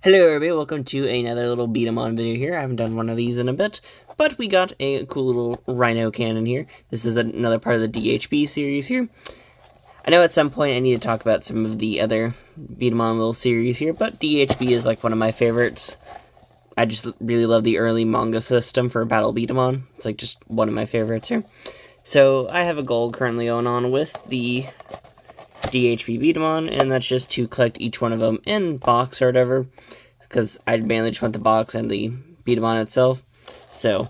Hello everybody, welcome to another little beat-em-on video here. I haven't done one of these in a bit, but we got a cool little Rhino cannon here. This is another part of the DHB series here. I know at some point I need to talk about some of the other beat-em-on little series here, but DHB is like one of my favorites. I just really love the early manga system for Battle Beat-em-on. It's like just one of my favorites here. So I have a goal currently going on with the DHB Beat-em-on, and that's just to collect each one of them in box or whatever, because I mainly just want the box and the Beat-em-on itself. So,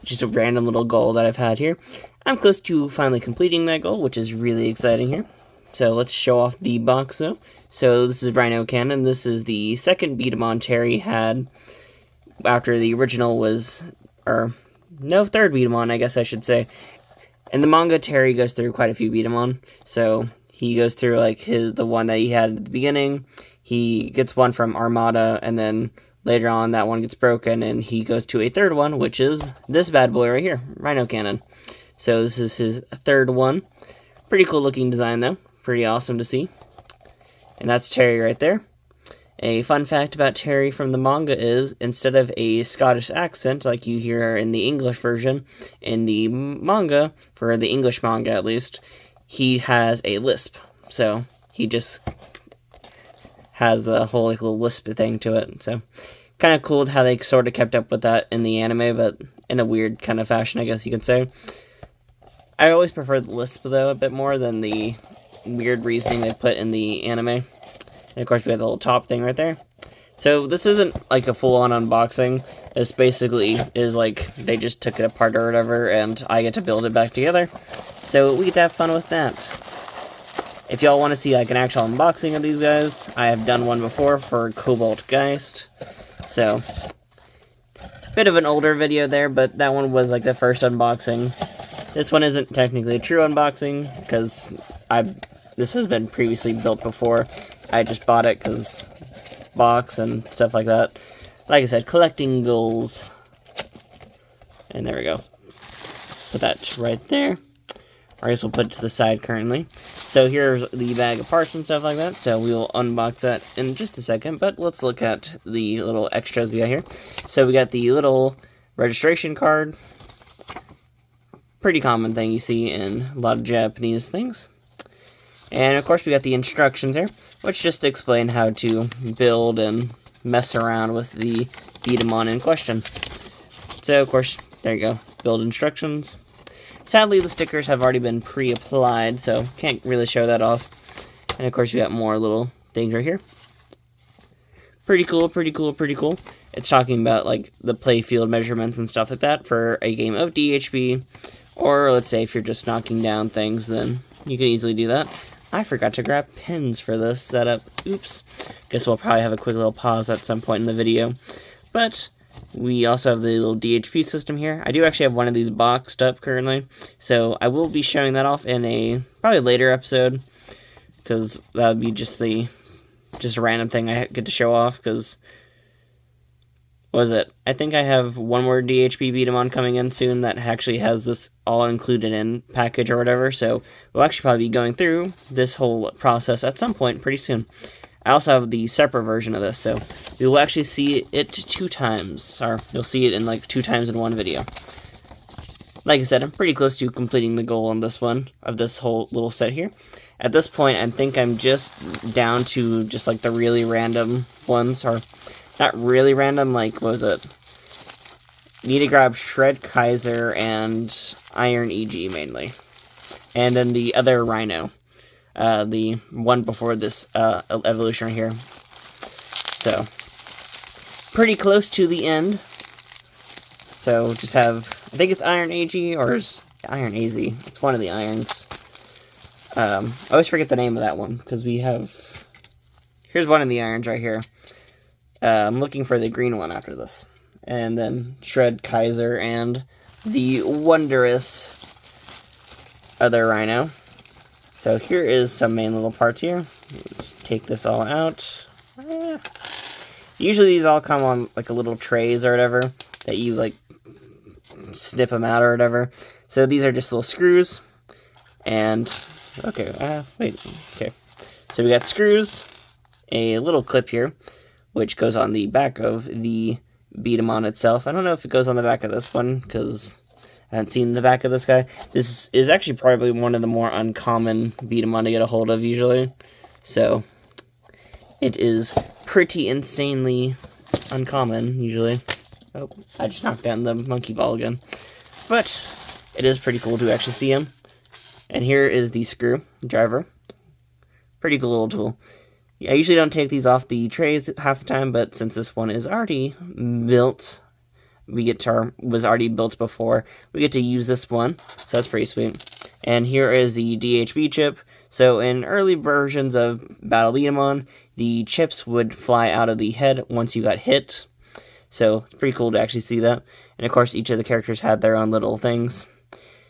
just a random little goal that I've had here. I'm close to finally completing that goal, which is really exciting here. So let's show off the box though. So this is Rhino Cannon. This is the second Beat-em-on Terry had after the original was, or no, third Beat-em-on I guess I should say. In the manga, Terry goes through quite a few Beat-em-on. So he goes through like the one that he had at the beginning. He gets one from Armada, and then later on that one gets broken, and he goes to a third one, which is this bad boy right here, Rhino Cannon. So this is his third one. Pretty cool looking design though. Pretty awesome to see. And that's Terry right there. A fun fact about Terry from the manga is, instead of a Scottish accent like you hear in the English version, in the manga, for the English manga at least, he has a lisp. So he just has the whole like little lisp thing to it. So kind of cool how they sort of kept up with that in the anime, but in a weird kind of fashion, I guess you could say. I always prefer the lisp though a bit more than the weird reasoning they put in the anime. And of course we have the little top thing right there. So this isn't like a full-on unboxing. This basically is like they just took it apart or whatever, and I get to build it back together. So we get to have fun with that. If y'all want to see like an actual unboxing of these guys, I have done one before for Cobalt Geist. So bit of an older video there, but that one was like the first unboxing. This one isn't technically a true unboxing because this has been previously built before. I just bought it because box and stuff like that. Like I said, collecting goals. And there we go. Put that right there. Or I guess we'll put it to the side currently. So here's the bag of parts and stuff like that. So we will unbox that in just a second. But let's look at the little extras we got here. So we got the little registration card. Pretty common thing you see in a lot of Japanese things. And of course we got the instructions here, which just explain how to build and mess around with the beat-em-on in question. So of course, there you go, build instructions. Sadly the stickers have already been pre-applied, so can't really show that off. And of course we got more little things right here. Pretty cool, pretty cool, pretty cool. It's talking about like the playfield measurements and stuff like that for a game of DHB. Or let's say if you're just knocking down things, then you can easily do that. I forgot to grab pins for this setup. Oops. Guess we'll probably have a quick little pause at some point in the video. But we also have the little DHB system here. I do actually have one of these boxed up currently. So I will be showing that off in a probably later episode. Because that would be just a random thing I get to show off. Because what was it? I think I have one more DHB Beat-em-on coming in soon that actually has this all included in package or whatever, so we'll actually probably be going through this whole process at some point pretty soon. I also have the separate version of this, so we will actually see it 2 times, or you'll see it in like 2 times in one video. Like I said, I'm pretty close to completing the goal on this one, of this whole little set here. At this point, I think I'm just down to just like the really random ones, or not really random, like, what was it? Need to grab Shred Kaiser and Iron EG mainly. And then the other Rhino. The one before this evolution right here. So, pretty close to the end. So, just have, I think it's Iron AG or Iron AZ. It's one of the irons. I always forget the name of that one, because we have, here's one of the irons right here. I'm looking for the green one after this. And then Shred Kaiser and the wondrous other Rhino. So here is some main little parts here. Let's take this all out. Usually these all come on like a little trays or whatever that you like snip them out or whatever. So these are just little screws. And okay, wait, okay. So we got screws, a little clip here, which goes on the back of the B-Daman itself. I don't know if it goes on the back of this one, because I haven't seen the back of this guy. This is actually probably one of the more uncommon B-Daman to get a hold of usually. So, it is pretty insanely uncommon usually. Oh, I just knocked down the monkey ball again. But, it is pretty cool to actually see him. And here is the screw driver. Pretty cool little tool. I usually don't take these off the trays half the time, but since this one is already built, was already built before, we get to use this one, so that's pretty sweet. And here is the DHB chip. So in early versions of Battle B-Daman, the chips would fly out of the head once you got hit. So it's pretty cool to actually see that. And of course, each of the characters had their own little things.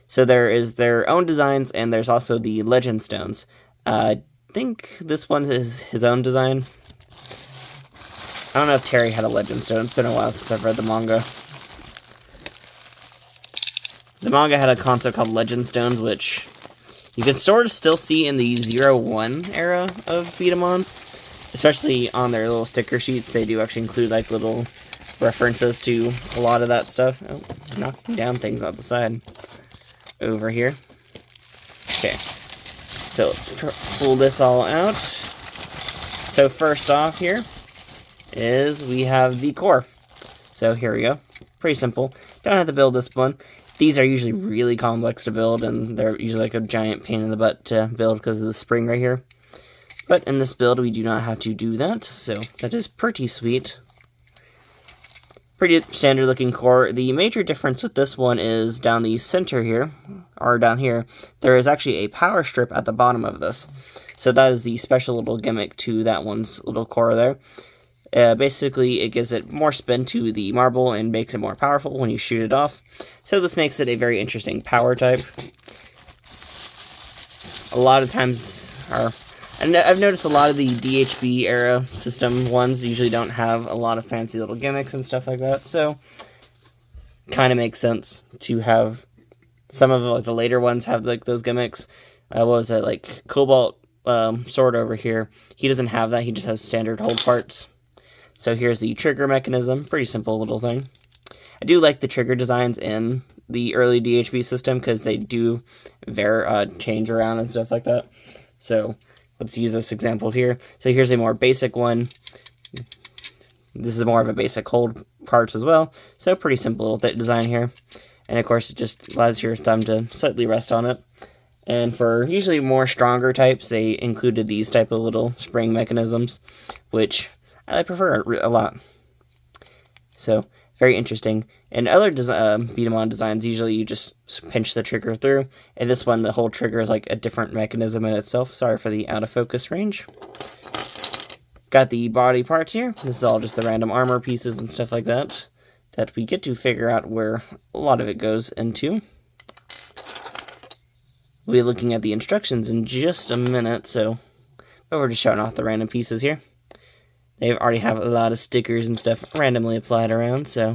So there is their own designs, and there's also the legend stones. I think this one is his own design. I don't know if Terry had a legend stone. It's been a while since I've read the manga. The manga had a concept called Legend Stones, which you can sort of still see in the 0-1 era of B-Daman. Especially on their little sticker sheets, they do actually include like little references to a lot of that stuff. Oh, knocking down things out the side. Over here. Okay. So let's pull this all out. So first off here is we have the core. So here we go. Pretty simple. Don't have to build this one. These are usually really complex to build, and they're usually like a giant pain in the butt to build because of the spring right here. But in this build, we do not have to do that, so that is pretty sweet. Pretty standard looking core. The major difference with this one is down the center here, or down here, there is actually a power strip at the bottom of this. So that is the special little gimmick to that one's little core there. Basically, it gives it more spin to the marble and makes it more powerful when you shoot it off. So this makes it a very interesting power type. A lot of times, I've noticed a lot of the DHB era system ones usually don't have a lot of fancy little gimmicks and stuff like that. So, kind of makes sense to have some of like the later ones have like those gimmicks. What was it, like Cobalt Sword over here? He doesn't have that. He just has standard hold parts. So here's the trigger mechanism. Pretty simple little thing. I do like the trigger designs in the early DHB system because they do change around and stuff like that. So let's use this example here. So here's a more basic one. This is more of a basic hold parts as well. So pretty simple little design here. And of course it just allows your thumb to slightly rest on it. And for usually more stronger types, they included these type of little spring mechanisms, which I prefer a lot. So, very interesting. And other B-Daman designs, usually you just pinch the trigger through. And this one, the whole trigger is like a different mechanism in itself. Sorry for the out of focus range. Got the body parts here. This is all just the random armor pieces and stuff like that we get to figure out where a lot of it goes into. We'll be looking at the instructions in just a minute, but we're just showing off the random pieces here. They already have a lot of stickers and stuff randomly applied around, so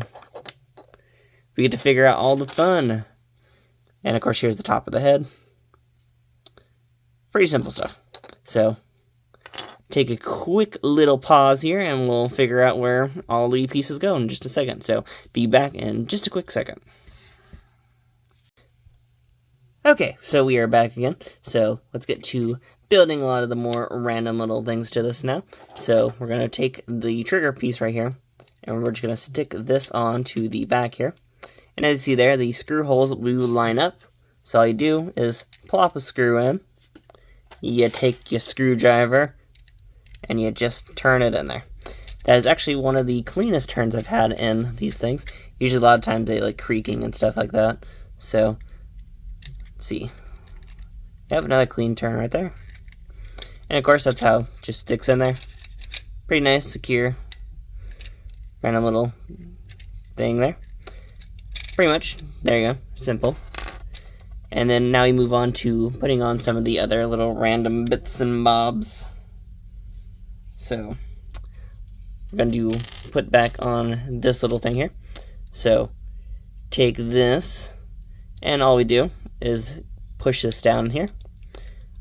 we get to figure out all the fun. And of course, here's the top of the head. Pretty simple stuff. So, take a quick little pause here, and we'll figure out where all the pieces go in just a second. So, be back in just a quick second. Okay, so we are back again. So, let's get to building a lot of the more random little things to this now. So we're going to take the trigger piece right here, and we're just going to stick this on to the back here. And as you see there, the screw holes will line up. So all you do is plop a screw in, you take your screwdriver, and you just turn it in there. That is actually one of the cleanest turns I've had in these things. Usually a lot of times they like creaking and stuff like that. So, let's see. Yep, another clean turn right there. And of course, that's how it just sticks in there. Pretty nice, secure, random little thing there. Pretty much, there you go, simple. And then now we move on to putting on some of the other little random bits and bobs. So, we're going to put back on this little thing here. So, take this, and all we do is push this down here.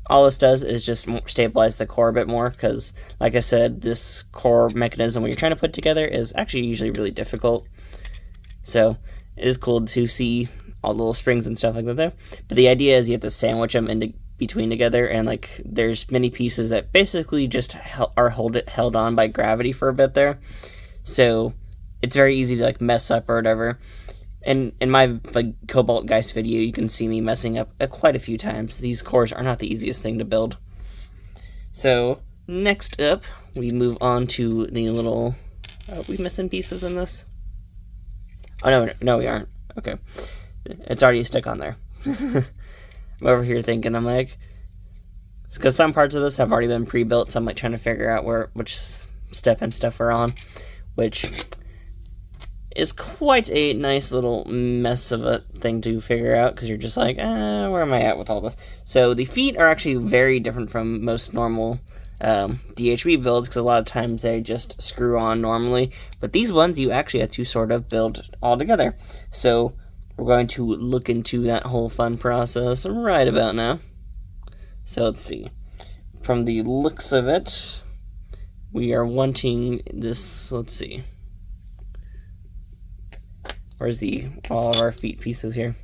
All this does is just stabilize the core a bit more, because, like I said, this core mechanism when you're trying to put together is actually usually really difficult. So it is cool to see all the little springs and stuff like that there. But the idea is you have to sandwich them into between together, and like there's many pieces that basically just are held on by gravity for a bit there. So it's very easy to like mess up or whatever. And in my like Cobalt Geist video, you can see me messing up quite a few times. These cores are not the easiest thing to build. So next up, we move on to the little. Are we missing pieces in this? Oh no, we aren't. Okay, it's already stuck on there. I'm over here thinking, I'm like, because some parts of this have already been pre-built, so I'm like trying to figure out which step and stuff we're on, which is quite a nice little mess of a thing to figure out, because you're just like, where am I at with all this? So the feet are actually very different from most normal DHB builds, because a lot of times they just screw on normally, but these ones you actually have to sort of build all together. So we're going to look into that whole fun process right about now. So let's see. From the looks of it, we are wanting this, let's see. Where's all of our feet pieces here?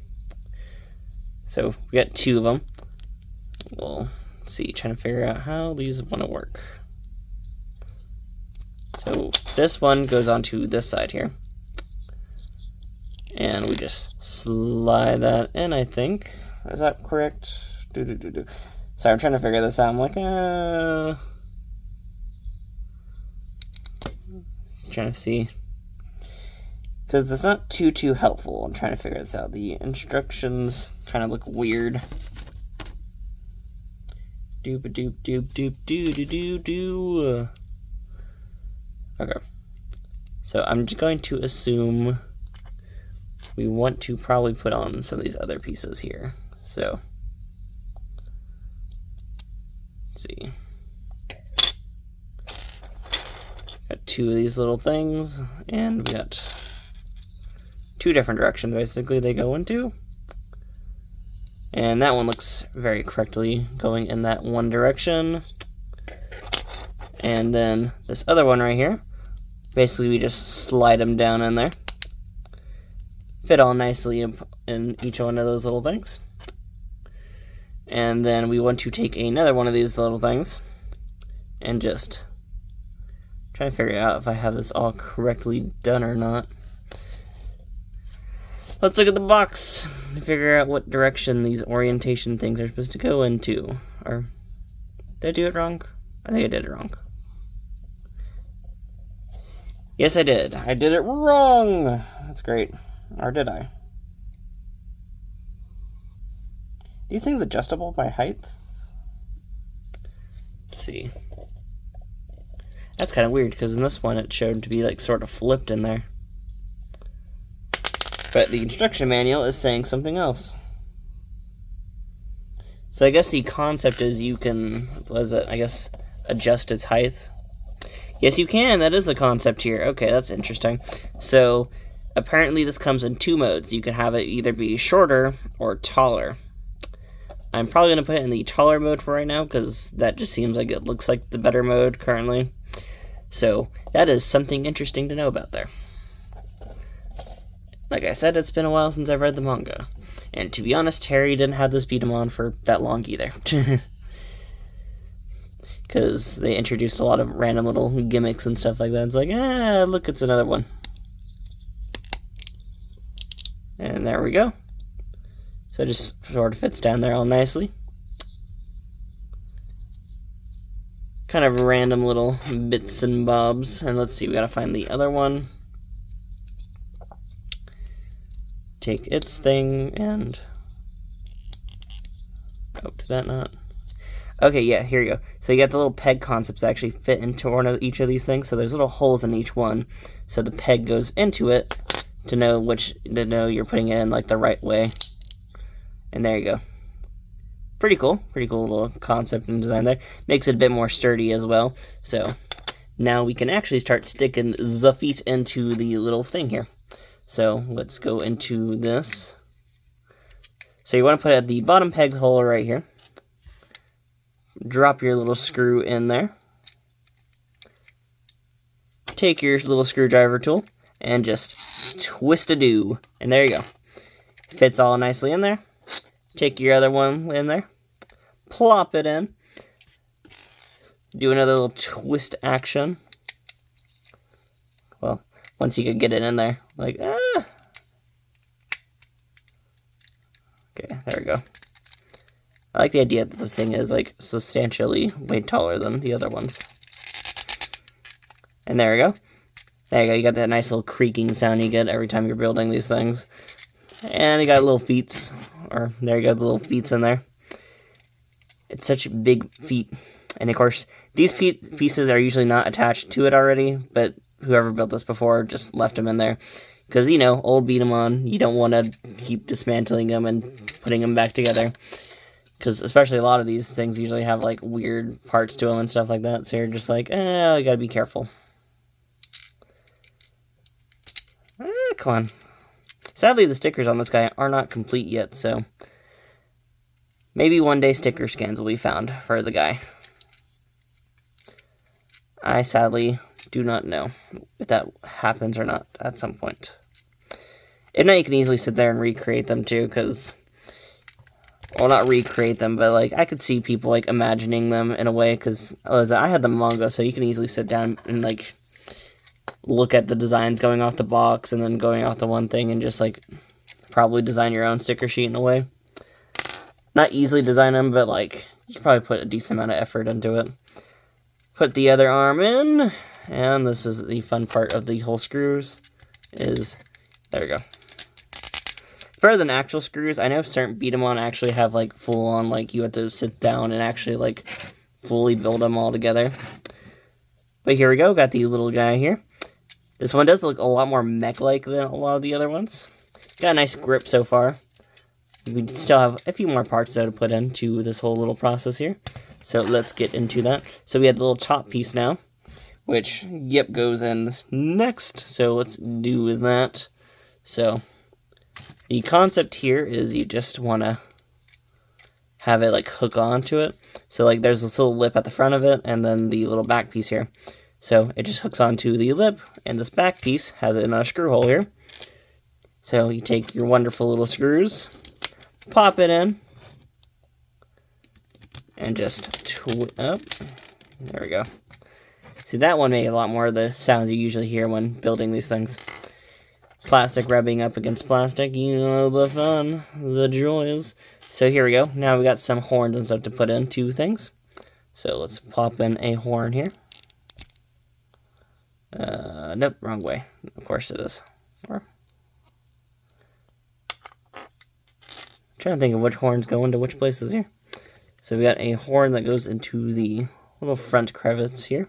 So we got 2 of them. We'll see, trying to figure out how these want to work. So this one goes onto this side here. And we just slide that in, I think. Is that correct? Sorry, I'm trying to figure this out. I'm like, trying to see. Because it's not too helpful. I'm trying to figure this out. The instructions kind of look weird. Doop doop doop doop doo doo doo doo. Okay. So I'm just going to assume we want to probably put on some of these other pieces here. So let's see. Got 2 of these little things, and we got 2 different directions basically they go into. And that one looks very correctly going in that one direction. And then this other one right here, basically we just slide them down in there. Fit all nicely in each one of those little things. And then we want to take another one of these little things and just try to figure out if I have this all correctly done or not. Let's look at the box to figure out what direction these orientation things are supposed to go into. Or did I do it wrong? I think I did it wrong. Yes, I did. I did it wrong. That's great. Or did I? These things adjustable by height? Let's see. That's kind of weird, because in this one it showed to be like sort of flipped in there. But the instruction manual is saying something else. So I guess the concept is you can, I guess, adjust its height. Yes, you can. That is the concept here. Okay, that's interesting. So apparently this comes in 2 modes. You can have it either be shorter or taller. I'm probably going to put it in the taller mode for right now, because that just seems like it looks like the better mode currently. So that is something interesting to know about there. Like I said, it's been a while since I've read the manga. And to be honest, Harry didn't have this Beat-em-on for that long either. Because they introduced a lot of random little gimmicks and stuff like that. It's like, look, it's another one. And there we go. So it just sort of fits down there all nicely. Kind of random little bits and bobs. And let's see, we gotta find the other one. Take its thing and... oh, did that not? Okay, yeah, here you go. So you got the little peg concepts that actually fit into one of each of these things. So there's little holes in each one. So the peg goes into it to know you're putting it in like the right way. And there you go. Pretty cool little concept and design there. Makes it a bit more sturdy as well. So now we can actually start sticking the feet into the little thing here. So let's go into this. So you want to put it at the bottom peg hole right here. drop your little screw in there. Take your little screwdriver tool and just twist-a-doo. And there you go. Fits all nicely in there. Take your other one in there. Plop it in. Do another little twist action. Well, once you could get it in there. Like, ah! Okay, there we go. I like the idea that this thing is, like, substantially way taller than the other ones. And there we go. There you go, you got that nice little creaking sound you get every time you're building these things. And you got little feet, or there you go, the little feet in there. It's such big feet. And of course, these pieces are usually not attached to it already, but whoever built this before just left them in there. Because, you know, old B-Daman, you don't want to keep dismantling them and putting them back together. Because especially a lot of these things usually have, like, weird parts to them and stuff like that. So you're just like, you gotta be careful. Come on. Sadly, the stickers on this guy are not complete yet, so maybe one day sticker scans will be found for the guy. I sadly do not know if that happens or not at some point. If not, you can easily sit there and recreate them too, because, well, not recreate them, but, like, I could see people, like, imagining them in a way, because I had the manga, so you can easily sit down and, like, look at the designs going off the box and then going off the one thing and just, like, probably design your own sticker sheet in a way. Not easily design them, but, like, you can probably put a decent amount of effort into it. Put the other arm in, and this is the fun part of the whole screws, is, there we go. Better than actual screws. I know certain B-Daman actually have, like, full-on, like, you have to sit down and actually, like, fully build them all together. But here we go, got the little guy here. This one does look a lot more mech-like than a lot of the other ones. Got a nice grip so far. We still have a few more parts though to put into this whole little process here. So let's get into that. So we have the little top piece now, which, yep, goes in next. So let's do that. So the concept here is you just want to have it, like, hook onto it. So, like, there's this little lip at the front of it, and then the little back piece here. So it just hooks onto the lip, and this back piece has another screw hole here. So you take your wonderful little screws, pop it in, and just up. There we go. See, that one made a lot more of the sounds you usually hear when building these things. Plastic rubbing up against plastic, you know the fun, the joys. So here we go. Now we got some horns and stuff to put in, two things. So let's pop in a horn here. Nope, wrong way. Of course it is. I'm trying to think of which horns go into which places here. So we got a horn that goes into the little front crevice here.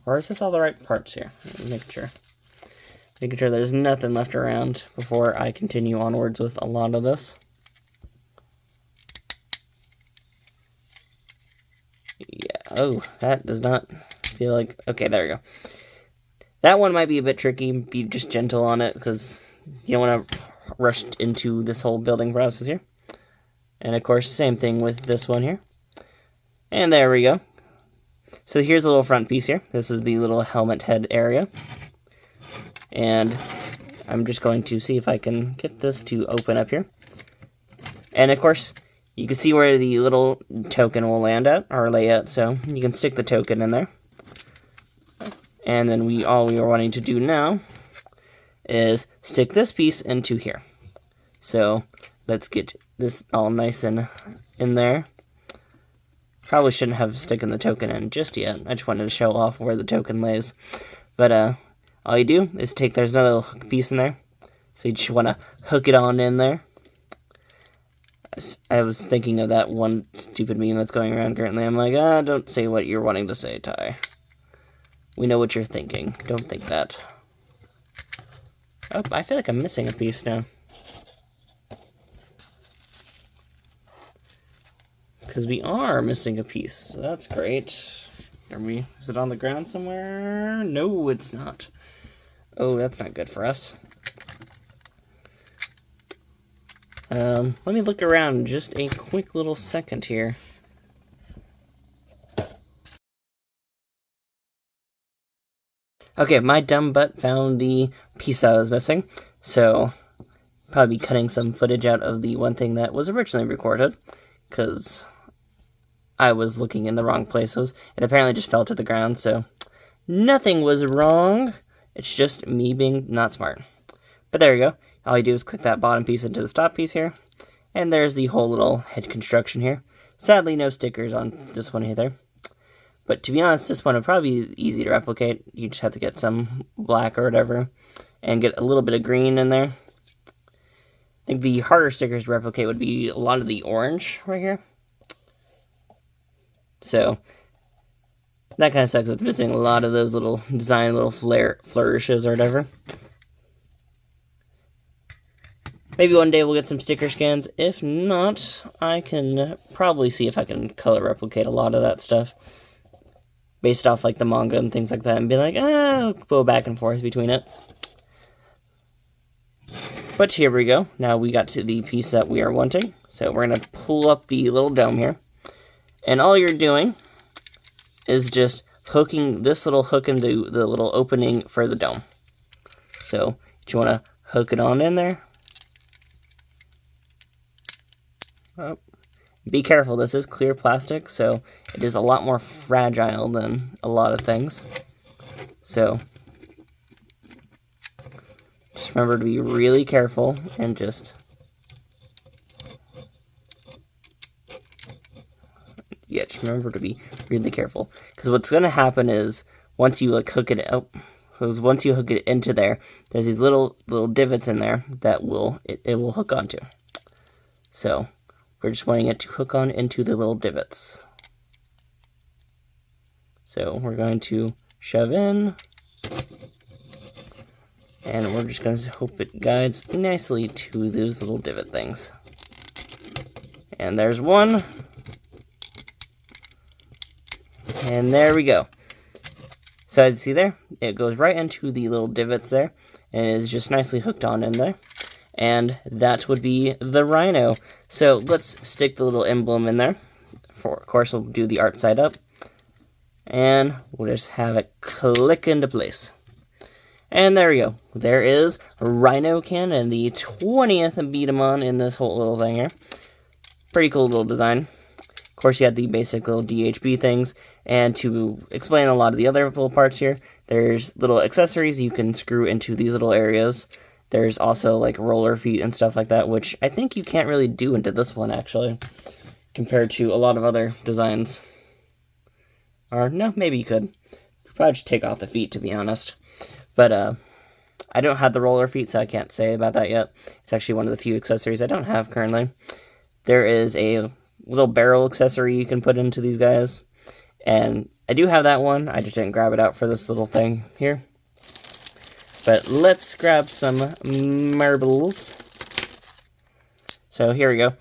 Or is this all the right parts here? Making sure. Making sure there's nothing left around before I continue onwards with a lot of this. Yeah, oh, that does not feel like... Okay, there we go. That one might be a bit tricky. Be just gentle on it, because you don't want to rush into this whole building process here. And of course, same thing with this one here. And there we go. So here's a little front piece here. This is the little helmet head area. And I'm just going to see if I can get this to open up here. And of course, you can see where the little token will land at, or lay at, so you can stick the token in there. And then all we are wanting to do now is stick this piece into here. So let's get this all nice and in there. Probably shouldn't have sticking the token in just yet. I just wanted to show off where the token lays. But all you do is there's another little hook piece in there. So you just want to hook it on in there. I was thinking of that one stupid meme that's going around currently. I'm like, don't say what you're wanting to say, Ty. We know what you're thinking. Don't think that. Oh, I feel like I'm missing a piece now. Because we are missing a piece. So that's great. Is it on the ground somewhere? No, it's not. Oh, that's not good for us. Let me look around just a quick little second here. Okay, my dumb butt found the piece I was missing, so probably be cutting some footage out of the one thing that was originally recorded, because I was looking in the wrong places. It apparently just fell to the ground, so nothing was wrong. It's just me being not smart. But there you go. All you do is click that bottom piece into the stop piece here, and there's the whole little head construction here. Sadly, no stickers on this one either. But to be honest, this one would probably be easy to replicate. You just have to get some black or whatever, and get a little bit of green in there. I think the harder stickers to replicate would be a lot of the orange right here. So, that kind of sucks. It's missing a lot of those little design, little flourishes or whatever. Maybe one day we'll get some sticker scans. If not, I can probably see if I can color replicate a lot of that stuff. Based off like the manga and things like that, and be like, go back and forth between it. But here we go. Now we got to the piece that we are wanting. So we're going to pull up the little dome here. And all you're doing is just hooking this little hook into the little opening for the dome. So you want to hook it on in there. Oh. Be careful, this is clear plastic, so it is a lot more fragile than a lot of things. So, just remember to be really careful and just... Yeah, just remember to be really careful. Because what's going to happen is, once you like hook it out, once you hook it into there, there's these little divots in there that it will hook onto. So, we're just wanting it to hook on into the little divots. So we're going to shove in, and we're just going to hope it guides nicely to those little divot things. And there's one. And there we go. So as you see there, it goes right into the little divots there, and it is just nicely hooked on in there. And that would be the Rhino. So let's stick the little emblem in there. Of course, we'll do the art side up. And we'll just have it click into place. And there we go. There is Rhino Cannon, the 20th B-Daman in this whole little thing here. Pretty cool little design. Of course, you have the basic little DHB things. And to explain a lot of the other little parts here, there's little accessories you can screw into these little areas. There's also like roller feet and stuff like that, which I think you can't really do into this one actually, compared to a lot of other designs. Or no, maybe you could. Probably just take off the feet, to be honest. But I don't have the roller feet, so I can't say about that yet. It's actually one of the few accessories I don't have currently. There is a little barrel accessory you can put into these guys, and I do have that one. I just didn't grab it out for this little thing here. But let's grab some marbles. So here we go.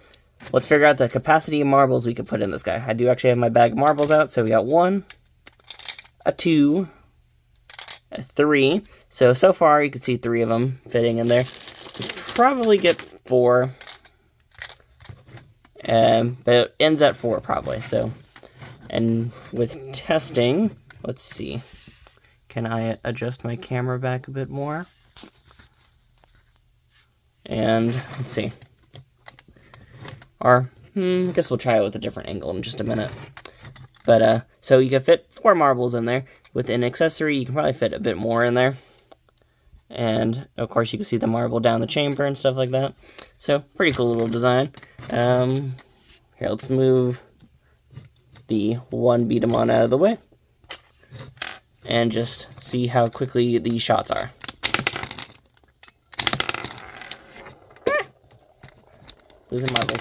Let's figure out the capacity of marbles we can put in this guy. I do actually have my bag of marbles out. So we got 1, a 2, a 3. So far you can see 3 of them fitting in there. We'll probably get 4. But it ends at 4 probably. So, and with testing, let's see. Can I adjust my camera back a bit more? And let's see. Or, I guess we'll try it with a different angle in just a minute. But, so you can fit 4 marbles in there. With an accessory, you can probably fit a bit more in there. And, of course, you can see the marble down the chamber and stuff like that. So, pretty cool little design. Here, let's move the one B-Daman out of the way. And just see how quickly these shots are. Losing marbles.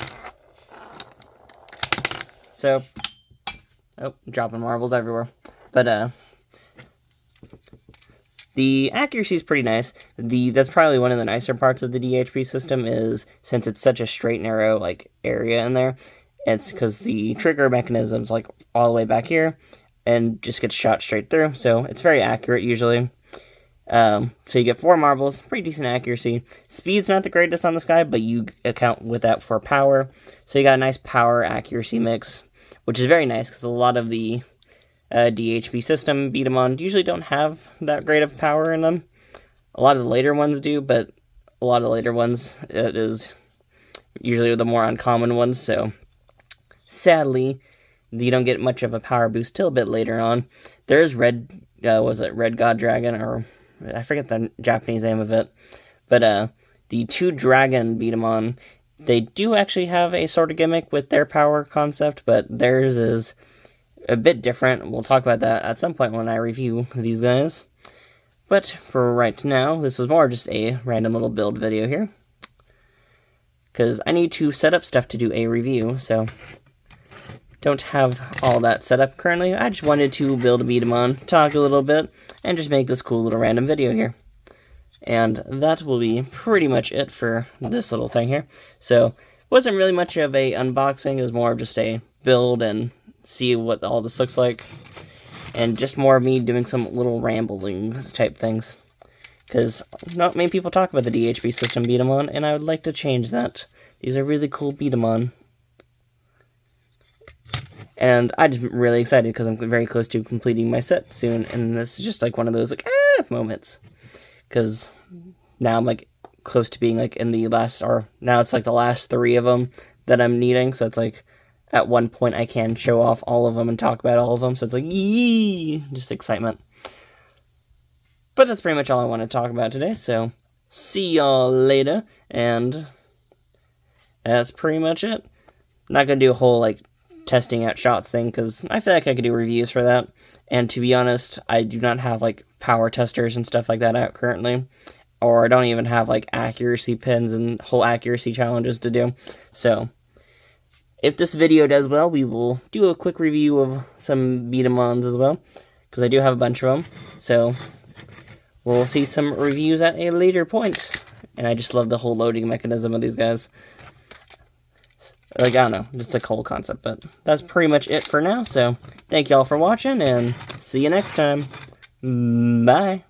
So, dropping marbles everywhere. But, the accuracy is pretty nice. That's probably one of the nicer parts of the DHB system is, since it's such a straight, narrow, like, area in there, it's because the trigger mechanism's, like, all the way back here, and just gets shot straight through, so it's very accurate, usually. So you get 4 marbles, pretty decent accuracy. Speed's not the greatest on this guy, but you account with that for power. So you got a nice power accuracy mix, which is very nice because a lot of the DHB System B-Daman usually don't have that great of power in them. A lot of the later ones do, but a lot of the later ones, it is usually the more uncommon ones, so sadly, you don't get much of a power boost till a bit later on. There's Red God Dragon, or I forget the Japanese name of it, but the 2 Dragon Beat-em-on, they do actually have a sort of gimmick with their power concept, but theirs is a bit different. We'll talk about that at some point when I review these guys. But for right now, this was more just a random little build video here, because I need to set up stuff to do a review, so don't have all that set up currently. I just wanted to build a beat-em-on, talk a little bit, and just make this cool little random video here. And that will be pretty much it for this little thing here. So, wasn't really much of a unboxing, it was more of just a build and see what all this looks like. And just more of me doing some little rambling type things. Because not many people talk about the DHB System B-Daman, and I would like to change that. These are really cool beat-em-on. And I'm just really excited because I'm very close to completing my set soon, and this is just like one of those like moments. Because now I'm like close to being like in the last, or now it's like the last 3 of them that I'm needing, so it's like at one point I can show off all of them and talk about all of them, so it's like yee, just excitement. But that's pretty much all I want to talk about today, so see y'all later, and that's pretty much it. Not gonna do a whole like testing out shots thing, because I feel like I could do reviews for that, and to be honest, I do not have like power testers and stuff like that out currently, or I don't even have like accuracy pins and whole accuracy challenges to do. So if this video does well, we will do a quick review of some beat-em-ons as well, because I do have a bunch of them, so we'll see some reviews at a later point. And I just love the whole loading mechanism of these guys. Like, I don't know, just the whole concept, but that's pretty much it for now, so thank y'all for watching, and see you next time. Bye!